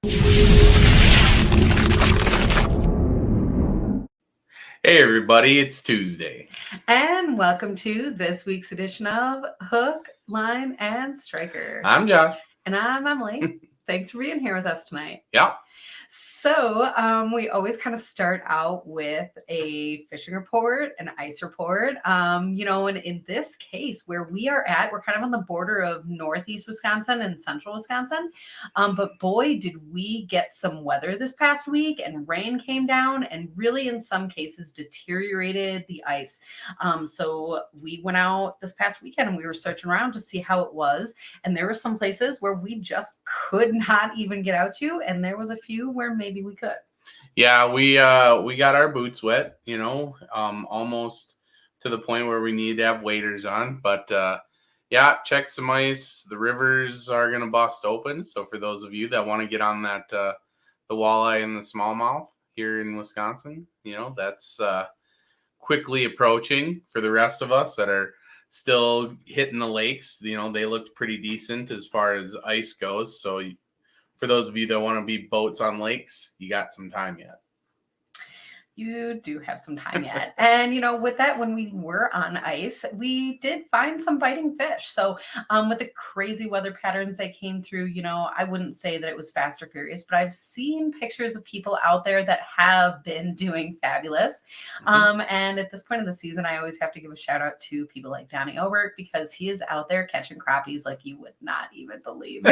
Hey everybody, it's Tuesday. And welcome to this week's edition of Hook, Line, and Striker. I'm Josh. And I'm Emily. Thanks for being here with us tonight. Yeah. So we always kind of start out with a fishing report, an ice report. And in this case, where we are at, we're kind of on the border of northeast Wisconsin and central Wisconsin. But boy, did we get some weather this past week, and rain came down and really in some cases deteriorated the ice. So we went out this past weekend and we were searching around to see how it was. And there were some places where we just could not even get out to, and there was a few where maybe we could. Yeah, we got our boots wet, almost to the point where we need to have waders on. But yeah, check some ice. The rivers are gonna bust open. So for those of you that want to get on that the walleye and the smallmouth here in Wisconsin, that's quickly approaching. For the rest of us that are still hitting the lakes, they looked pretty decent as far as ice goes. So for those of you that want to be boats on lakes, you got some time yet. You do have some time yet. And, with that, when we were on ice, we did find some biting fish. So with the crazy weather patterns that came through, I wouldn't say that it was fast or furious, but I've seen pictures of people out there that have been doing fabulous. And at this point of the season, I always have to give a shout out to people like Donnie Obert, because he is out there catching crappies like you would not even believe.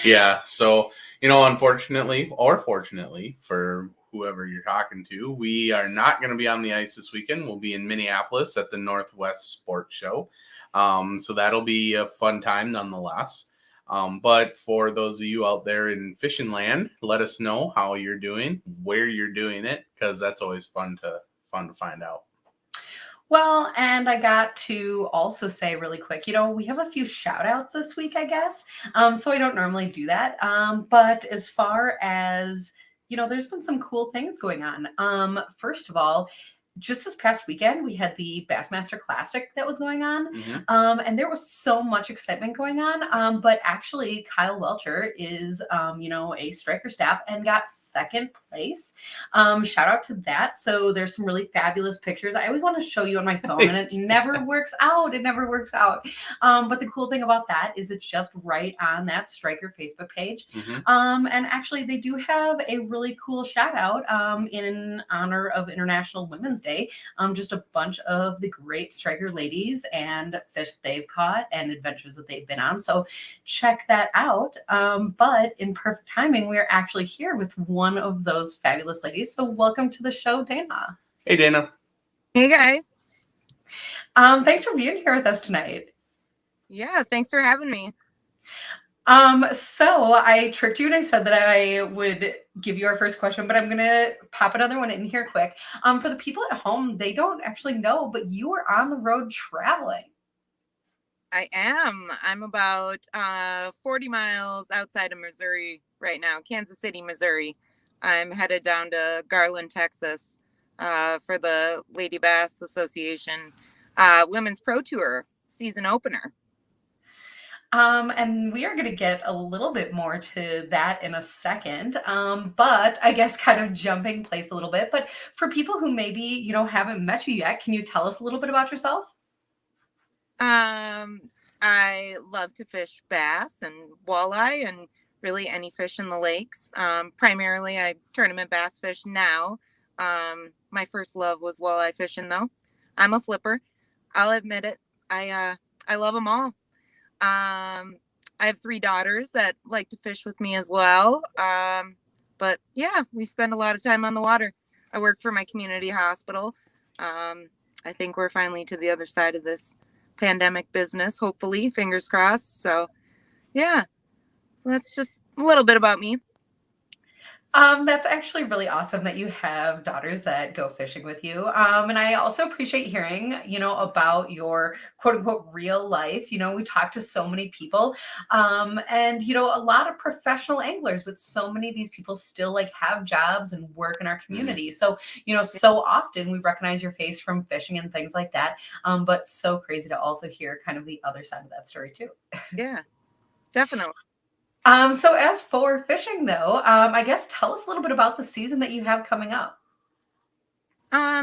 Yeah. So, unfortunately or fortunately for whoever you're talking to, we are not going to be on the ice this weekend. We'll be in Minneapolis at the Northwest Sports Show. So that'll be a fun time nonetheless. But for those of you out there in fishing land, let us know how you're doing, where you're doing it, because that's always fun to find out. Well, and I got to also say really quick, we have a few shout outs this week, I guess. So I don't normally do that. But as far as, there's been some cool things going on. First of all, just this past weekend, we had the Bassmaster Classic that was going on. And there was so much excitement going on. But actually, Kyle Welcher is, a striker staff and got second place. Shout out to that. So there's some really fabulous pictures. I always want to show you on my phone, and it never works out. It never works out. But the cool thing about that is it's just right on that Striker Facebook page. And actually, they do have a really cool shout out in honor of International Women's Day. Just a bunch of the great striker ladies and fish they've caught and adventures that they've been on. So check that out. But in perfect timing, we are actually here with one of those fabulous ladies. So welcome to the show, Dana. Hey, Dana. Hey, guys. Thanks for being here with us tonight. Yeah, thanks for having me. So I tricked you and I said that I would give you our first question, but I'm going to pop another one in here quick. For the people at home, they don't actually know, but you are on the road traveling. I am. I'm about 40 miles outside of Missouri right now, Kansas City, Missouri. I'm headed down to Garland, Texas for the Lady Bass Association Women's Pro Tour season opener. And we are going to get a little bit more to that in a second. But I guess kind of jumping place a little bit. But for people who maybe, haven't met you yet, can you tell us a little bit about yourself? I love to fish bass and walleye and really any fish in the lakes. Primarily, I tournament bass fish now. My first love was walleye fishing, though. I'm a flipper. I'll admit it. I love them all. I have 3 daughters that like to fish with me as well. But yeah, we spend a lot of time on the water. I work for my community hospital. I think we're finally to the other side of this pandemic business, hopefully, fingers crossed. So yeah, so that's just a little bit about me. That's actually really awesome that you have daughters that go fishing with you. And I also appreciate hearing, about your quote unquote real life. We talk to so many people, and, a lot of professional anglers, but so many of these people still have jobs and work in our community. So, so often we recognize your face from fishing and things like that. But so crazy to also hear kind of the other side of that story too. Yeah, definitely. So as for fishing, though, I guess tell us a little bit about the season that you have coming up.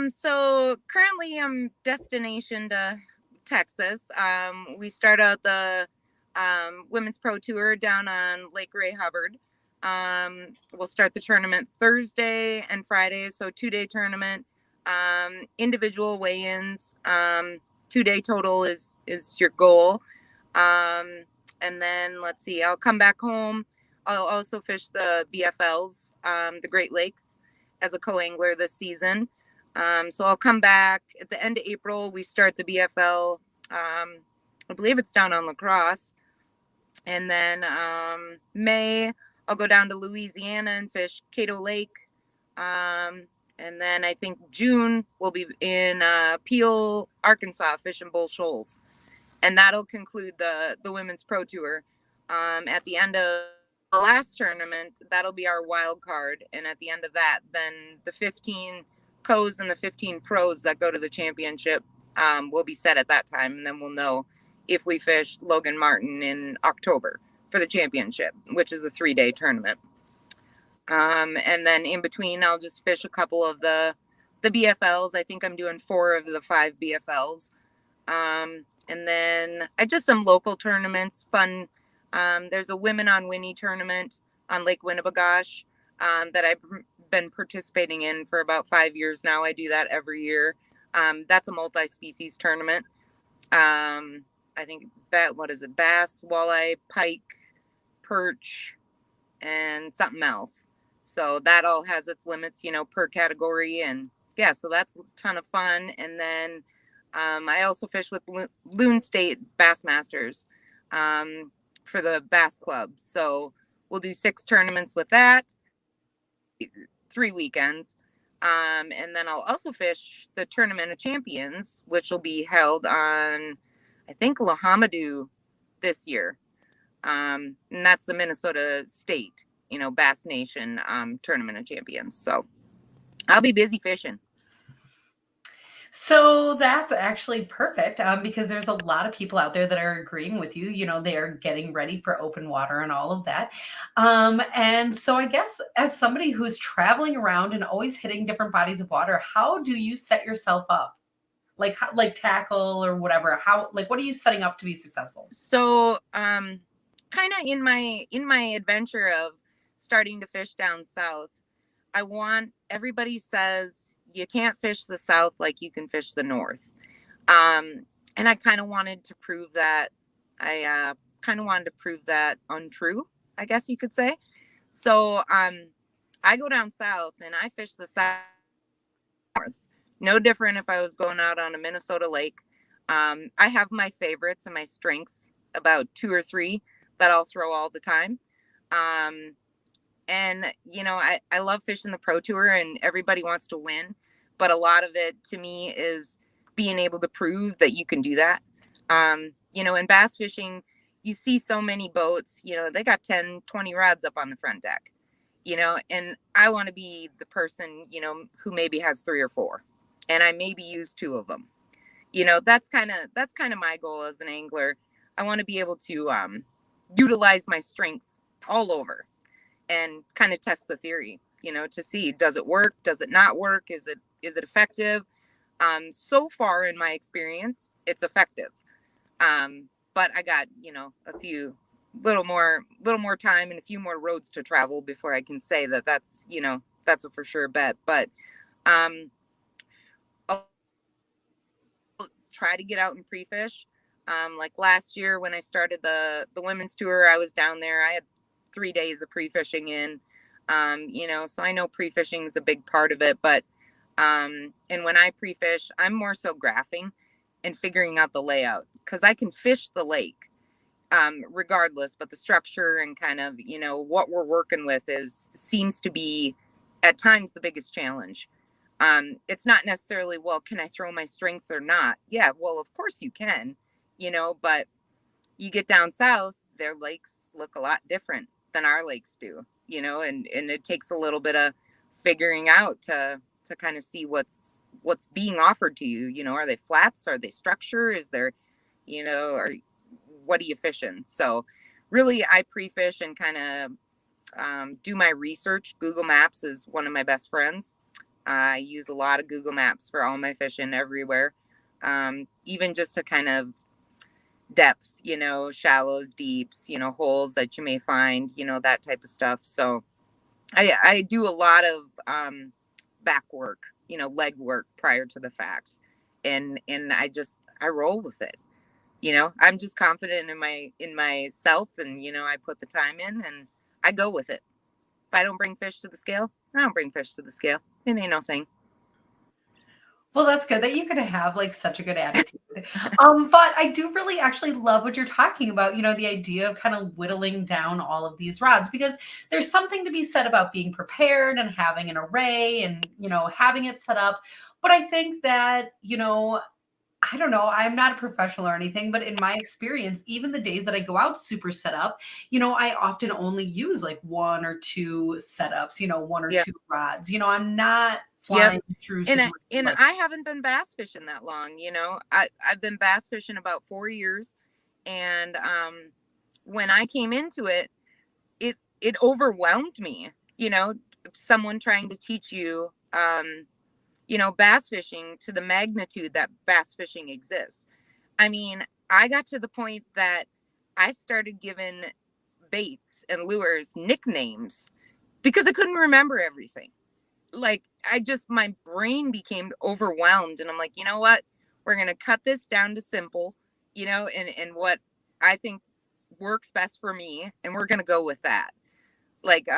So currently I'm destination to Texas. We start out the Women's Pro Tour down on Lake Ray Hubbard. We'll start the tournament Thursday and Friday, so 2-day tournament. Individual weigh-ins, 2-day total is your goal. And then let's see, I'll come back home. I'll also fish the BFLs, the Great Lakes, as a co-angler this season. So I'll come back at the end of April. We start the BFL. I believe it's down on La Crosse. And then May, I'll go down to Louisiana and fish Cato Lake. And then I think June we'll be in Peel, Arkansas, fishing Bull Shoals. And that'll conclude the Women's Pro Tour. At the end of the last tournament, that'll be our wild card. And at the end of that, then the 15 Co's and the 15 pros that go to the championship will be set at that time. And then we'll know if we fish Logan Martin in October for the championship, which is a 3-day tournament. And then in between, I'll just fish a couple of the BFLs. I think I'm doing 4 of the 5 BFLs. And then I just some local tournaments, fun. There's a Women on Winnie tournament on Lake Winnebagosh that I've been participating in for about 5 years now. I do that every year. That's a multi-species tournament. I think what is it? Bass, walleye, pike, perch, and something else. So that all has its limits, per category. And yeah, so that's a ton of fun. And then I also fish with Loon State Bassmasters for the Bass Club. So we'll do 6 tournaments with that, 3 weekends. And then I'll also fish the Tournament of Champions, which will be held on, I think, Lahamadou this year. And that's the Minnesota State, Bass Nation Tournament of Champions. So I'll be busy fishing. So that's actually perfect because there's a lot of people out there that are agreeing with you. They are getting ready for open water and all of that. And so I guess as somebody who's traveling around and always hitting different bodies of water, how do you set yourself up? Like tackle or whatever? What are you setting up to be successful? So kind of in my adventure of starting to fish down south, I want everybody says you can't fish the south like you can fish the north. And I kind of wanted to prove that untrue, I guess you could say. So I go down south and I fish the south north. No different if I was going out on a Minnesota lake. I have my favorites and my strengths, about 2 or 3 that I'll throw all the time. And, I love fishing the Pro Tour and everybody wants to win. But a lot of it to me is being able to prove that you can do that. In bass fishing, you see so many boats, they got 10, 20 rods up on the front deck, and I want to be the person, who maybe has 3 or 4 and I maybe use 2 of them. That's kind of my goal as an angler. I want to be able to utilize my strengths all over and kind of test the theory, to see, does it work? Does it not work? Is it effective? So far in my experience, it's effective. But I got, a few little more time and a few more roads to travel before I can say that that's a for sure bet. But I'll try to get out and pre-fish. Like last year when I started the women's tour, I was down there. I had 3 days of pre-fishing in, so I know pre-fishing is a big part of it, but, and when I pre-fish, I'm more so graphing and figuring out the layout, because I can fish the lake, regardless, but the structure and kind of, what we're working with seems to be at times the biggest challenge. It's not necessarily, well, can I throw my strength or not? Yeah, well, of course you can, but you get down south, their lakes look a lot different than our lakes do, and it takes a little bit of figuring out to kind of see what's being offered to you. Are they flats? Are they structure? Is there, or what are you fishing? So really, I pre-fish and kind of do my research. Google Maps is one of my best friends. I use a lot of Google Maps for all my fishing everywhere, even just to kind of depth, shallows, deeps, holes that you may find, that type of stuff. So I do a lot of back work, leg work prior to the fact. And I roll with it. I'm just confident in myself, and I put the time in and I go with it. If I don't bring fish to the scale, I don't bring fish to the scale. It ain't no thing. Well, that's good that you can have like such a good attitude. But I do really actually love what you're talking about, the idea of kind of whittling down all of these rods, because there's something to be said about being prepared and having an array and, having it set up. But I think that, I don't know, I'm not a professional or anything, but in my experience, even the days that I go out super set up, I often only use like one or two setups, one or two rods. I'm not flying through and I haven't been bass fishing that long. I've been bass fishing about 4 years, and when I came into it overwhelmed me. Someone trying to teach you bass fishing to the magnitude that bass fishing exists. I mean, I got to the point that I started giving baits and lures nicknames because I couldn't remember everything. Like, my brain became overwhelmed, and I'm like, you know what? We're going to cut this down to simple, and what I think works best for me. And we're going to go with that. Like,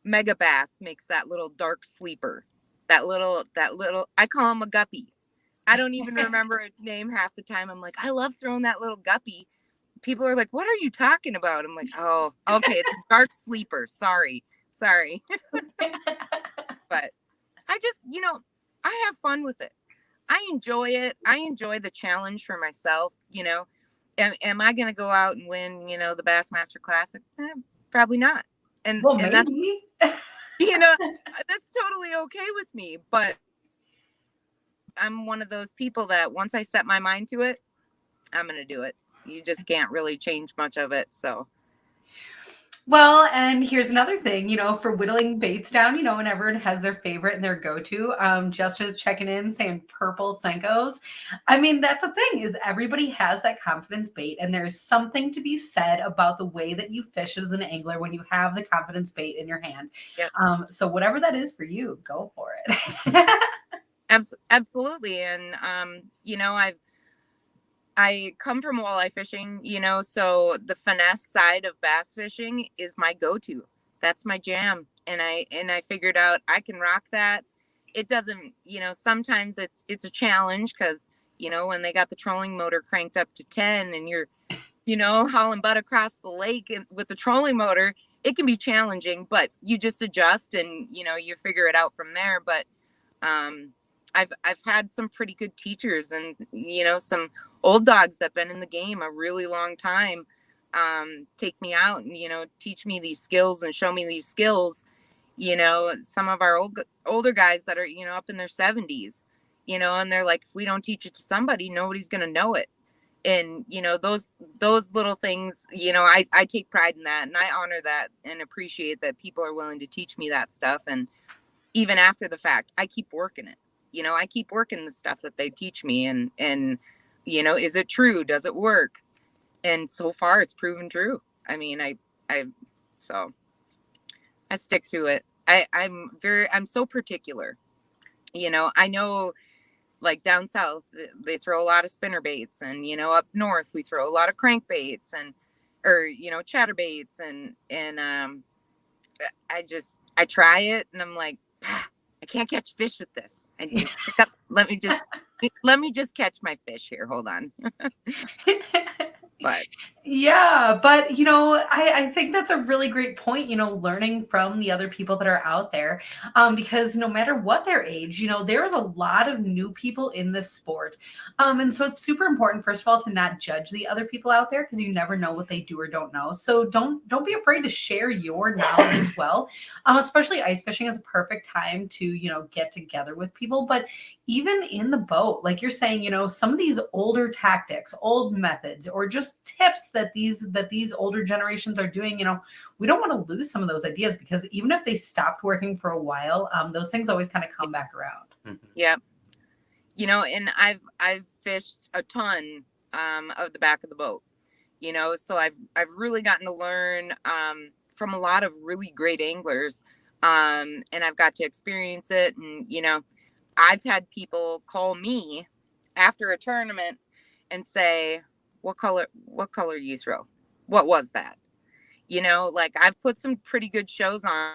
Mega Bass makes that little dark sleeper, that little, I call him a guppy. I don't even remember its name half the time. I'm like, I love throwing that little guppy. People are like, what are you talking about? I'm like, oh, okay. It's a dark sleeper. Sorry. But I just, I have fun with it. I enjoy it. I enjoy the challenge for myself. Am I going to go out and win, the Bassmaster Classic? Probably not. And maybe. That's totally okay with me. But I'm one of those people that once I set my mind to it, I'm going to do it. You just can't really change much of it. So. Well, and here's another thing, for whittling baits down, and everyone has their favorite and their go-to. Jessica's checking in saying purple Senkos. I mean, that's the thing, is everybody has that confidence bait, and there's something to be said about the way that you fish as an angler when you have the confidence bait in your hand. Yep. So whatever that is for you, go for it. Absolutely. And, I come from walleye fishing, so the finesse side of bass fishing is my go-to. That's my jam. And I figured out I can rock that. It doesn't, sometimes it's a challenge because, when they got the trolling motor cranked up to 10 and you're, hauling butt across the lake with the trolling motor, it can be challenging, but you just adjust and, you figure it out from there. But, I've had some pretty good teachers and, some old dogs that have been in the game a really long time, take me out and, teach me these skills and show me these skills. Some of our older guys that are, up in their 70s, and they're like, if we don't teach it to somebody, nobody's going to know it. And, those little things, I take pride in that, and I honor that and appreciate that people are willing to teach me that stuff. And even after the fact, I keep working it. I keep working the stuff that they teach me, and, is it true? Does it work? And so far it's proven true. I mean, so I stick to it. I'm so particular, I know like down south, they throw a lot of spinner baits, and, up north we throw a lot of crankbaits or chatterbaits. And I try it and I'm like, I can't catch fish with this. I just let me just catch my fish here. Hold on. But yeah, but I think that's a really great point, learning from the other people that are out there, because no matter what their age, there is a lot of new people in this sport. And so it's super important, first of all, to not judge the other people out there, because you never know what they do or don't know. So don't be afraid to share your knowledge as well. Especially ice fishing is a perfect time to, get together with people. But even in the boat, like you're saying, some of these older tactics, old methods, or just tips that these older generations are doing, we don't want to lose some of those ideas, because even if they stopped working for a while, those things always kind of come back around. Mm-hmm. Yeah. And I've fished a ton of the back of the boat, so I've really gotten to learn from a lot of really great anglers, and I've got to experience it. And I've had people call me after a tournament and say, what color do you throw? What was that? Like, I've put some pretty good shows on.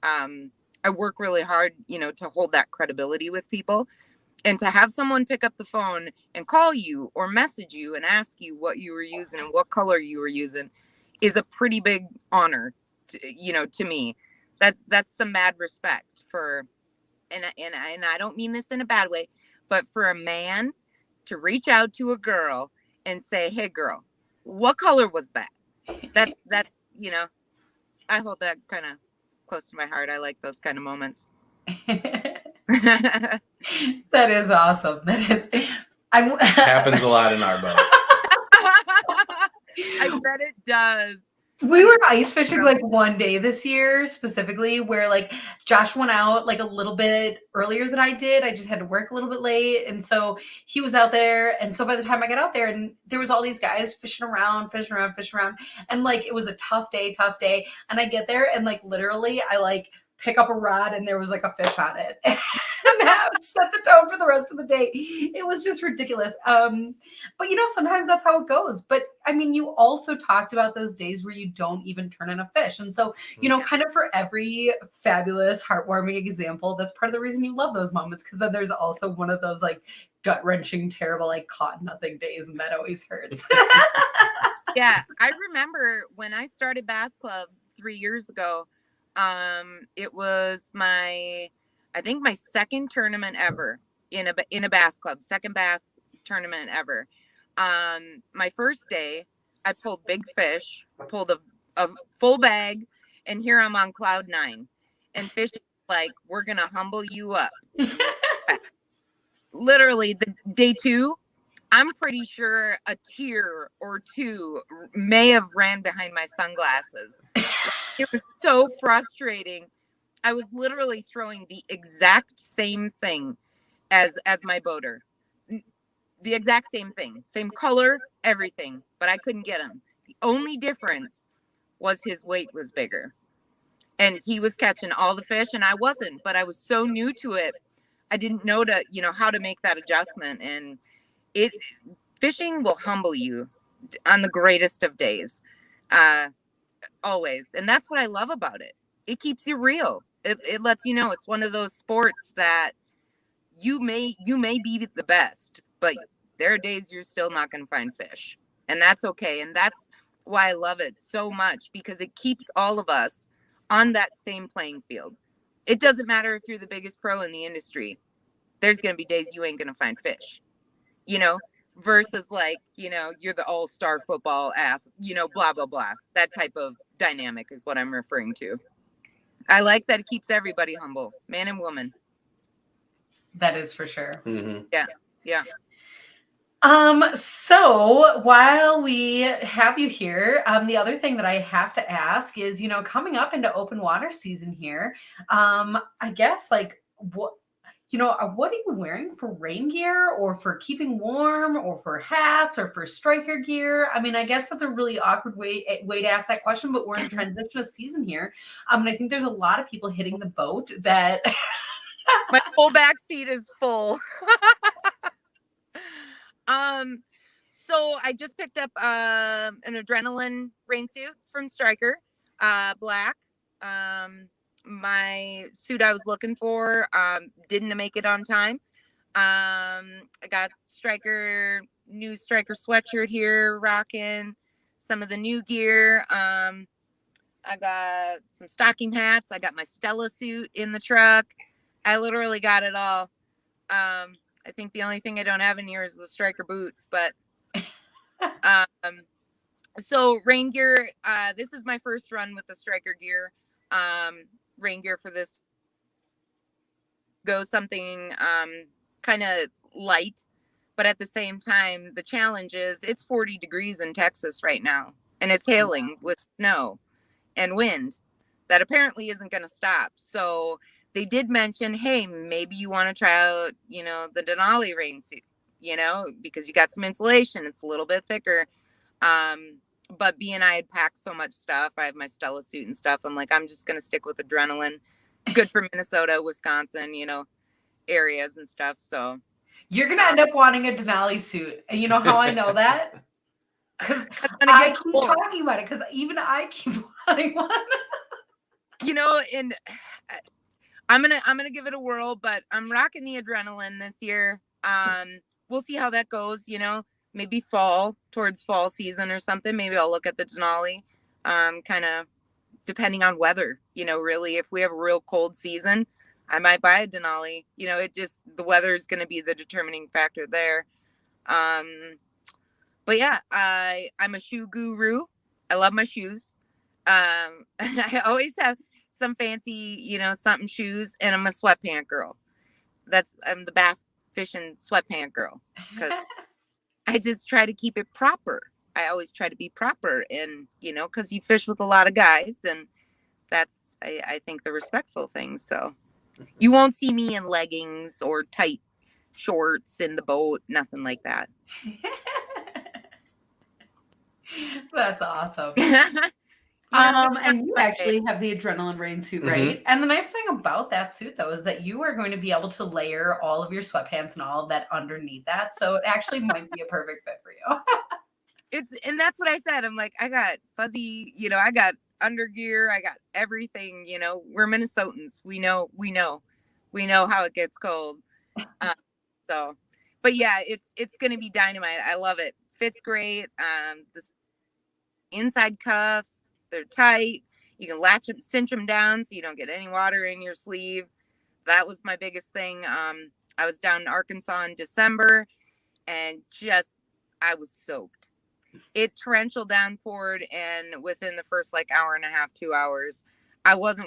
I work really hard, to hold that credibility with people, and to have someone pick up the phone and call you or message you and ask you what you were using and what color you were using is a pretty big honor to me. That's some mad respect for, and I don't mean this in a bad way, but for a man to reach out to a girl and say, hey girl, what color was that? That's I hold that kind of close to my heart. I like those kind of moments. That is awesome. That is. Happens a lot in our boat. I bet it does. We were ice fishing like one day this year specifically, where like Josh went out like a little bit earlier than I did. I just had to work a little bit late, and so he was out there. And so by the time I got out there, and there was all these guys fishing around, and like it was a tough day. And I get there, and like literally, I like pick up a rod, and there was like a fish on it. And that set the tone for the rest of the day. It was just ridiculous. But sometimes that's how it goes. But I mean, you also talked about those days where you don't even turn in a fish. And so, kind of for every fabulous, heartwarming example, that's part of the reason you love those moments. Because then there's also one of those like gut-wrenching, terrible, like caught nothing days. And that always hurts. Yeah. I remember when I started Bass Club 3 years ago, it was my second tournament ever in a bass club, second bass tournament ever. My first day, I pulled big fish, pulled a full bag, and here I'm on cloud 9. And fish like, we're gonna humble you up. Literally, the day 2, I'm pretty sure a tear or two may have ran behind my sunglasses. It was so frustrating. I was literally throwing the exact same thing as my boater. The exact same thing. Same color, everything. But I couldn't get him. The only difference was his weight was bigger. And he was catching all the fish and I wasn't. But I was so new to it. I didn't know how to make that adjustment. And fishing will humble you on the greatest of days. Always. And that's what I love about it. It keeps you real. It lets you know it's one of those sports that you may be the best, but there are days you're still not going to find fish, and that's okay. And that's why I love it so much, because it keeps all of us on that same playing field. It doesn't matter if you're the biggest pro in the industry. There's going to be days you ain't going to find fish, versus like, you're the all-star football athlete, blah, blah, blah. That type of dynamic is what I'm referring to. I like that it keeps everybody humble, man and woman. That is for sure. Mm-hmm. Yeah. So while we have you here, the other thing that I have to ask is, coming up into open water season here, I guess like what are you wearing for rain gear, or for keeping warm, or for hats, or for striker gear? I mean, I guess that's a really awkward way to ask that question, but we're in transition of season here. And I think there's a lot of people hitting the boat that my whole back seat is full. So I just picked up an adrenaline rain suit from Striker, black. My suit I was looking for didn't make it on time. I got new Striker sweatshirt here, rocking some of the new gear. I got some stocking hats. I got my Stella suit in the truck. I literally got it all. I think the only thing I don't have in here is the Striker boots, but so rain gear, this is my first run with the Striker gear. Rain gear for this go something kind of light But at the same time, the challenge is it's 40 degrees in Texas right now, and it's hailing with snow and wind that apparently isn't going to stop. So they did mention, hey, maybe you want to try out, the Denali rain suit, because you got some insulation. It's a little bit thicker. But B and I had packed so much stuff. I have my Stella suit and stuff. I'm like, I'm just going to stick with adrenaline. It's good for Minnesota, Wisconsin, areas and stuff. So you're going to end up wanting a Denali suit. And you know how I know that? Because I keep talking about it, because even I keep wanting one. And I'm gonna give it a whirl, but I'm rocking the adrenaline this year. We'll see how that goes. Maybe towards fall season or something. Maybe I'll look at the Denali. Kind of depending on weather. Really, if we have a real cold season, I might buy a Denali. The weather is going to be the determining factor there. But yeah, I'm a shoe guru. I love my shoes. I always have some fancy, something shoes, and I'm a sweatpant girl. I'm the bass fishing sweatpant girl, because I just try to keep it proper. I always try to be proper, and because you fish with a lot of guys, and that's I think the respectful thing. So you won't see me in leggings or tight shorts in the boat, nothing like that. That's awesome. And you actually have the adrenaline rain suit, right? And the nice thing about that suit, though, is that you are going to be able to layer all of your sweatpants and all of that underneath that. So it actually might be a perfect fit for you. And that's what I said. I'm like, I got fuzzy, I got undergear, I got everything. We're Minnesotans. We know how it gets cold. But yeah, it's gonna be dynamite. I love it. Fits great. The inside cuffs, they're tight. You can latch them, cinch them down so you don't get any water in your sleeve. That was my biggest thing. I was down in Arkansas in December, and I was soaked. It torrential downpoured, and within the first hour and a half, 2 hours, I was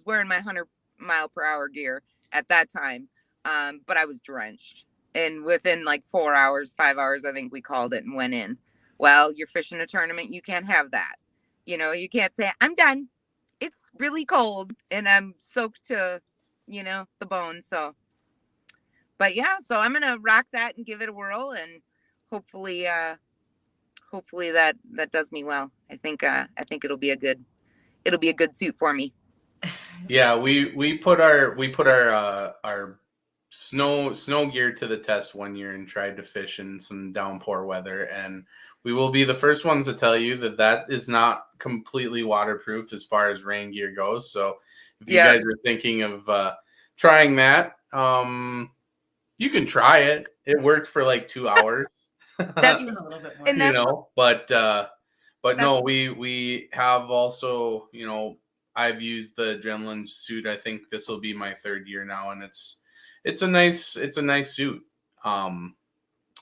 wearing my 100-mile-per-hour gear at that time, but I was drenched. And within 4 hours, 5 hours, I think we called it and went in. Well, you're fishing a tournament, you can't have that. You can't say, I'm done. It's really cold and I'm soaked to, the bone. So, but yeah, so I'm going to rock that and give it a whirl, and hopefully that does me well. I think it'll be a good suit for me. Yeah, we put our snow gear to the test one year and tried to fish in some downpour weather, and we will be the first ones to tell you that is not completely waterproof as far as rain gear goes. So if you guys are thinking of trying that, you can try it. It worked for 2 hours. That's even a little bit more. But no, we have also, I've used the adrenaline suit. I think this will be my 3rd year now, and it's a nice suit.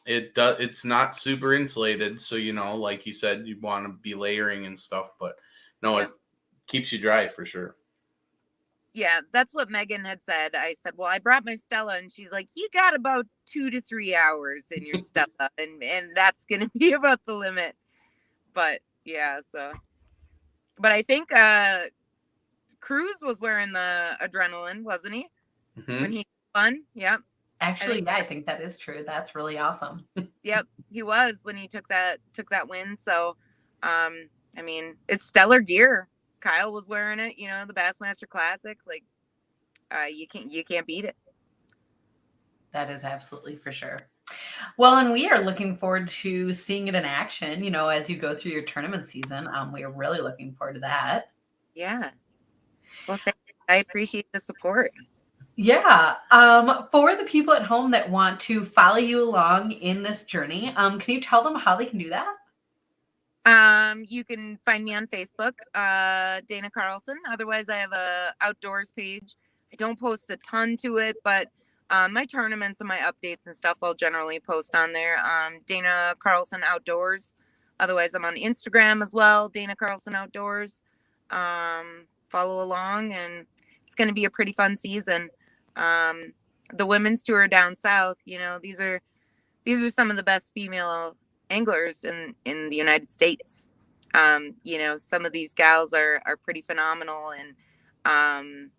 It's not super insulated, so like you said, you want to be layering and stuff, but no, it keeps you dry for sure. Yeah, that's what Megan had said. I said, well, I brought my Stella, and she's like, you got about 2 to 3 hours in your Stella, and that's gonna be about the limit. But yeah, but I think Cruz was wearing the adrenaline, wasn't he? When he won? Yep. Actually, I think that is true. That's really awesome. Yep, he was when he took that win. So, it's stellar gear. Kyle was wearing it, the Bassmaster Classic. You can't beat it. That is absolutely for sure. Well, and we are looking forward to seeing it in action, as you go through your tournament season. We are really looking forward to that. Yeah. Well, I appreciate the support. Yeah. For the people at home that want to follow you along in this journey, can you tell them how they can do that? You can find me on Facebook, Dana Carlson. Otherwise, I have a outdoors page. I don't post a ton to it, but my tournaments and my updates and stuff I'll generally post on there. Dana Carlson Outdoors. Otherwise, I'm on Instagram as well, Dana Carlson Outdoors. Follow along, and it's going to be a pretty fun season. The women's tour down south, these are these are some of the best female anglers in the United States. You know, some of these gals are pretty phenomenal, and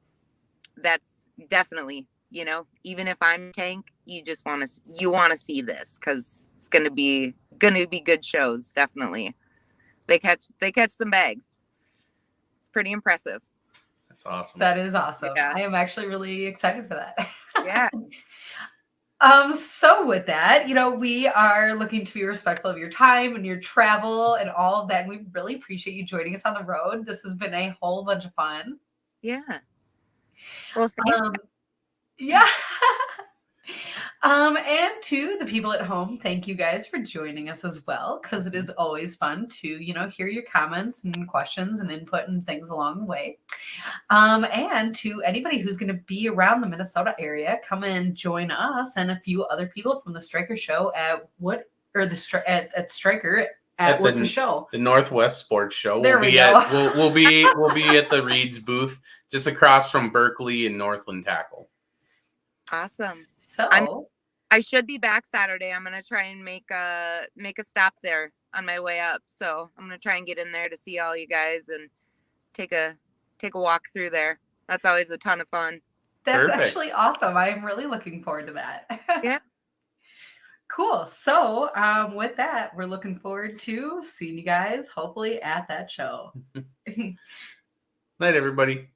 that's definitely, you know, even if I'm tank, you want to see this, because it's gonna be good shows. Definitely, they catch some bags. It's pretty impressive. That's awesome. That is awesome. Yeah. I am actually really excited for that. Yeah. So with that, you know, we are looking to be respectful of your time and your travel and all of that. And we really appreciate you joining us on the road. This has been a whole bunch of fun. Yeah. Well, thanks. Yeah. And to the people at home, thank you guys for joining us as well, because it is always fun to, you know, hear your comments and questions and input and things along the way. And to anybody who's going to be around the Minnesota area, come and join us and a few other people from the Striker show at Striker at what's the show? The Northwest Sports Show. There we go. We'll be at the Reed's booth just across from Berkeley and Northland Tackle. Awesome. So I should be back Saturday. I'm gonna try and make a stop there on my way up. So I'm gonna try and get in there to see all you guys and take a walk through there. That's always a ton of fun. That's Perfect. actually awesome. I'm really looking forward to that. Yeah. Cool. So with that, we're looking forward to seeing you guys hopefully at that show. Night, everybody.